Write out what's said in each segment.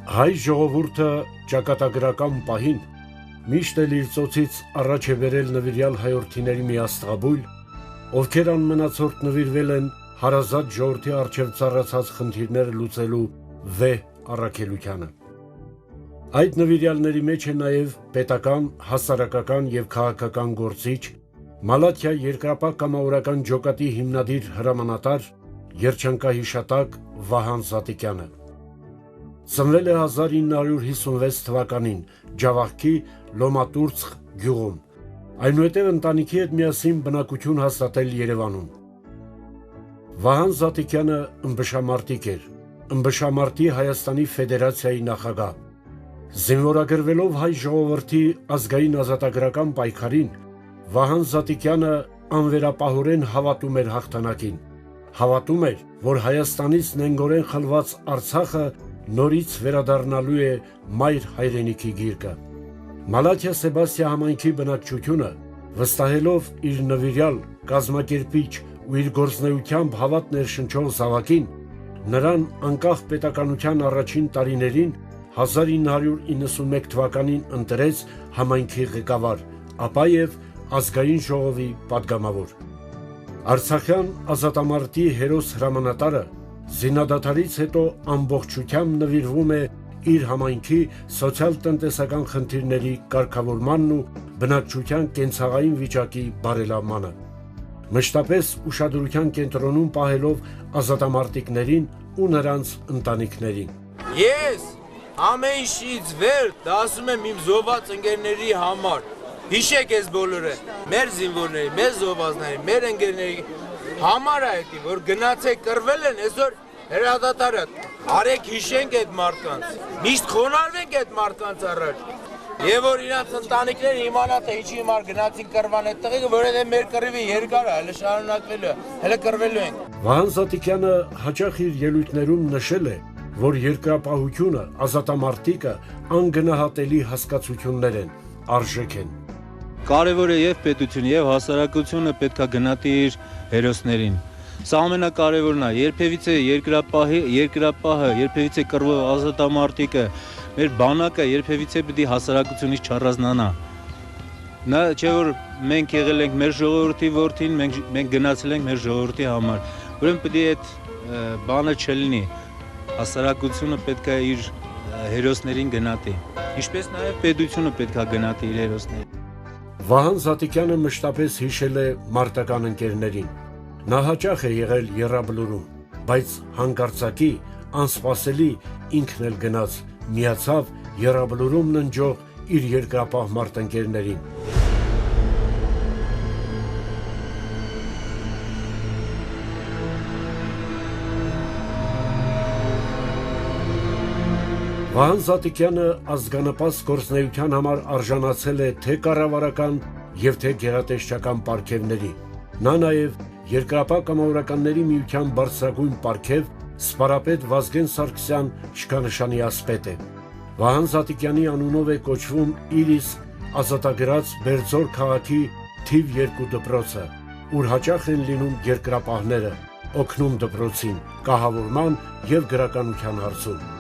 Հայ ժողովուրդը ճակատագրական պահին միշտ էլ իր ծոցից առաջ է բերել նվիրյալ հայորդիների մի աստղաբույլ, ովքեր անմնացորդ նվիրվել են հարազատ ժողովրդի առջև ծառացած խնդիրները լուծելու վեհ առաքելությանը։ Այդ նվիրյալների մեջ է նաև պետական, հասարակական և քաղաքական գործիչ, Մալաթիա երկրապահ կամավորական ջոկատի հիմնադիր հրամանատար, երջանկահիշատակ Վահան Զատիկյանը։ Ծնվել է 1956 թվականին Ջավախքի Լոմատուրցխ գյուղում, այնուհետև ընտանիքի հետ միասին բնակություն հաստատել Երևանում։ Վահան Զատիկյանը ըմբշամարտիկ էր, ըմբշամարտի Հայաստանի Ֆեդերացիայի նախագահ։ Զինվորագրվելով հայ ժողովրդի ազգային ազատագրական պայքարին, Վահան Զատիկյանը անվերապահորեն հավատում էր հաղթանակին, հավատում էր, որ Հայաստանից նենգորեն խլված Արցախը նորից վերադառնալու է մայր հայրենիքի գիրկը։ Մալաթիա Սեբաստիա համայնքի բնակչությունը, վստահելով իր նվիրյալ, կազմակերպիչ ու իր գործնեությամբ հավատ ներշնչող զավակին, նրան անկախ պետականության առաջին տարիներին 1991 թվականին ընտրեց համայնքի ղեկավար, ապա և ազգային ժողովի պատգամավոր։ Արցախյան ազատամարտի հերոս հրամանատարը զինադադարից հետո ամբողջությամբ նվիրվում է իր համայնքի սոցիալ-տնտեսական խնդիրների կարգավորմանն ու բնակչության կենցաղային վիճակի բարելավմանը, մշտապես ուշադրության կենտրոնում պահելով ազատամարտիկներին ու նրանց ընտանիքներին։ Ես ամեն ինչից վեր դա ասում եմ իմ զոհված ընկերների համար։ Հիշեք ես բոլորը, մեր զինվորների, մեր զոհվածների, մեր ընկերների համար է դա, որ գնացեք կռվել են, այսօր հրադադարը արեք հիշենք այդ մարդկանց, միշտ խոնարհվենք այդ մարդկանց առաջ։ Եվ որ իրանց ընտանիքները իմանա թե ինչի համար գնացին կռվան այդ տղեկը, որովհետև մեր կռիվը երկար է, հələ շարունակվելու է, հələ կռվելու ենք։ Վահան Զատիկյանը հաճախ իր ելույթներում նշել է, որ երկրապահությունը, ազատամարտիկը անգնահատելի հասկացություններ են, արժեք են։ Կարևոր է եւ պետությունը եւ հասարակությունը պետքա գնահատի իր հերոսներին։ Սա ամենակարևորն է, երբևիցե երկրապահը, երբևիցե կռվող ազատամարտիկը, մեր բանակը երբևիցե պիտի հասարակությունից չառանձնանա։ Նա չէ որ մենք եղել ենք մեր ժողովրդի որդին, մենք գնացել ենք մեր ժողովրդի համար։ Ուրեմն պիտի այդ բանը չլինի։ Հասարակությունը պետք է իր հերոսներին գնահատի, ինչպես նաև պետությունը պետք է գնահատի իր հերոսներին։ Վահան Զատիկյանը մշտապես հիշել է մարտական ընկերներին։ Նա հաճախ է եղել Եռաբլուրում, բայց հանկարծակի, անսպասելի ինքն էլ գնաց, միացավ Եռաբլուրում ննջող իր երկրապահ մարտնկերներին։ Վահան Զատիկյանը ազգանպաստ գործունեության համար արժանացել է թե կառավարական և թե գեղատեսչական պարգևների։ Նա նաև Երկրապահ կամավորականների միության բարձրագույն պարգև սպարապետ Վազգեն Սարգսյան շքանշանի ասպետ է։ Վահան Զատիկյանի անունով է կոչվում իր իսկ ազատագրած Բերձոր քաղաքի թիվ 2 դպրոցը, ուր հաճախ են լինում երկրապահները, օգնում դպրոցին, կահավորման և գրականության հարցում։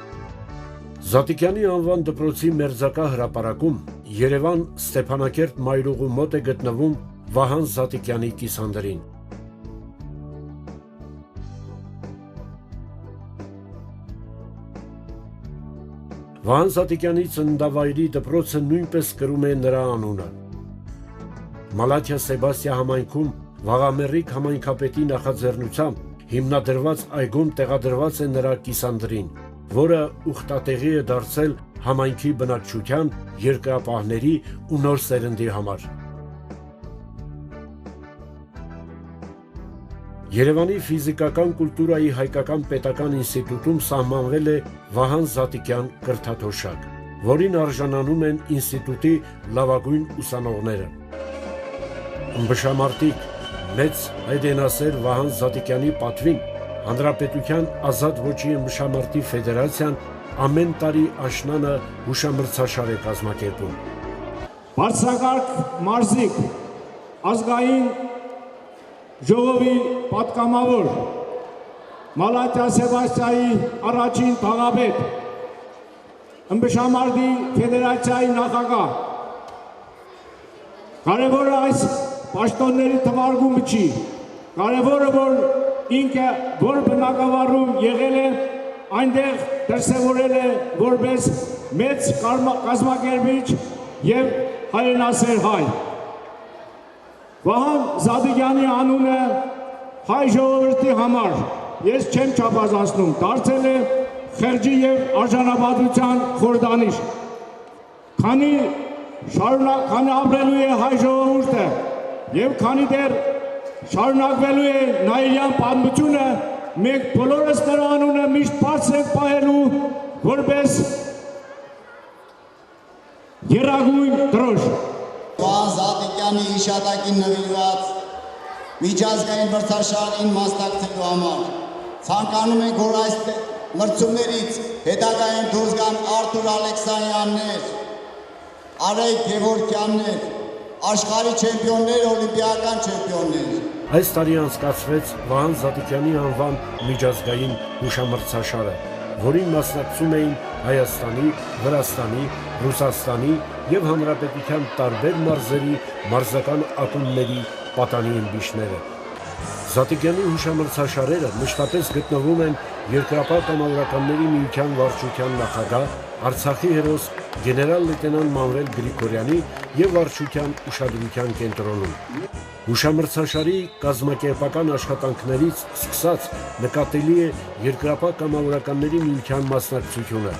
Զատիկյանի անվան դպրոցի մերձակա հրապարակում Երևան Ստեփանակերտ մայրուղու մոտ է գտնվում Վահան Զատիկյանի կիսանդրին։ Վահան Զատիկյանի ծննդավայրի դպրոցը նույնպես կրում է նրա անունը։ Մալաթիա Սեբաստիա համայնքում Վաղամերիկ համայնքապետի նախաձեռնությամբ հիմնադրված այգում տեղադրված է նրա կիսանդրին, որը ուխտատեղի է դարձել համայնքի բնակչության, երկրապահների ու նոր սերնդի համար։ Երևանի ֆիզիկական կուլտուրայի հայկական պետական ինստիտուտում սահմանվել է Վահան Զատիկյան կրթաթոշակ, որին արժանանում են ինստիտուտի լավագույն ուսանողները։ Ըմբշամարտիկ, մեծ հայրենասեր Վահան Զատիկյանի պատվին Հանրապետության ազատ ոճի ըմբշամարտի ֆեդերացիան ամեն տարի աշնանը հուշամրցաշար է կազմակերպում։ Բարձրակարգ մարզիկ, ազգային ժողովի պատգամավոր, Մալաթիա Սեբաստիայի առաջին թաղապետ, ըմբշամարտի ֆեդերացիայի նախագահ։ Կարևորը այս պաշտոնների թվարկումը չի, կարևորը որ ինքը որ բնակավարում եղել է, այնտեղ դրսևորել է որպես մեծ կազմակերպիչ եւ հայրենասեր հայ։ Վահան Զադիկյանի անունը հայ ժողովրդի համար ես չեմ չափազանցնում, դարձել է խեղճի եւ արժանապատվության խորհրդանիշ։ Քանի ապրելու է հայ ժողովուրդը եւ քանի դեռ շարունակվելու է նայիրյան պատմությունը, մենք բոլորս նրա անունը միշտ բարձր ենք պահելու որպես երագույն դրոշ։ Վահան Զադիկյանի հիշատակին նվիրված միջազգային մրցաշարին մասնակցելու համար ցանկանում ենք, որ այս մրցումներից հետագայում դուրս գան Արթուր Ալեքսանյաններ, Արայք Գևորգյաններ, աշխարհի չեմպիոններ, օլիմպիական չեմպիոններ։ Այս տարի անցկացվեց Վահան Զադիկյանի անվան միջազգային հուշամրցաշարը, որին մասնակցում էին Հայաստանի, Վրաստանի, Ռուսաստանի եւ Հանրապետության տարբեր մարզերի մարզական ակումբների պատանի ըմբիշները։ Զատիկյանի հուշամրցաշարերը մշտապես գտնվում են Երկրապահ կամավորականների միության վարչության նախագահ Արցախի հերոս գեներալ լեյտենանտ Մանվել Գրիգորյանի եւ վարչության ուշադրության կենտրոնում։ Հուշամրցաշարի կազմակերպական աշխատանքներից սկսած նկատելի է Երկրապահ կամավորականների միության մասնակցությունը,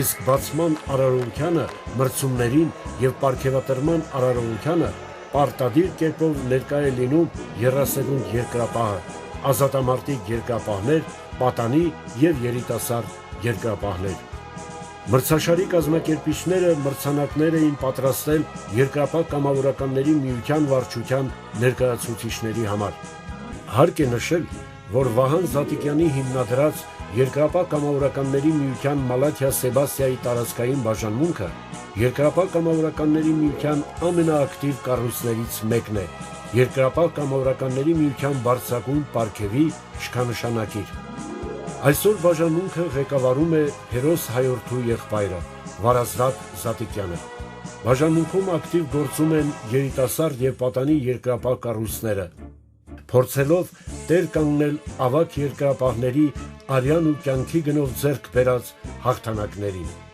իսկ բացման արարողությանը, մրցումներին եւ պարգևատրման արարողությանը պարտադիր կերպով ներկա է լինում 30 երկրապահը, ազատամարտիկ երկրապահներ, պատանի եւ երիտասարդ երկրապահներ։ Մրցաշարի կազմակերպիչները մրցանակներ էին պատրաստել Երկրապահ կամավորականների միության վարչության ներկայացուցիչների համար։ Հարկ է նշել, որ Վահան Զատիկյանի հիմնադրած Երկրապահ կամավորականների միության Մալաթիա Սեբաստիայի տարածքային բաժանմունքը Երկրապահ կամավորականների միության ամենաակտիվ կառույցներից մեկն է, Երկրապահ կամավորականների միության բարձրագույն պարգևի շքանշանակիր։ Այսօր բաժանմունքը ղեկավարում է հերոս հայորդու եղբայրը Վարազդատ Զատիկյանը։ Բաժանմունքում ակտիվ գործում են երիտասարդ եւ պատանի երկրապահ կառույցները, փորձելով տեր կանգնել ավագ երկրապահների արյան ու կյանքի գնով ձեռք բերած հաղթանակներին։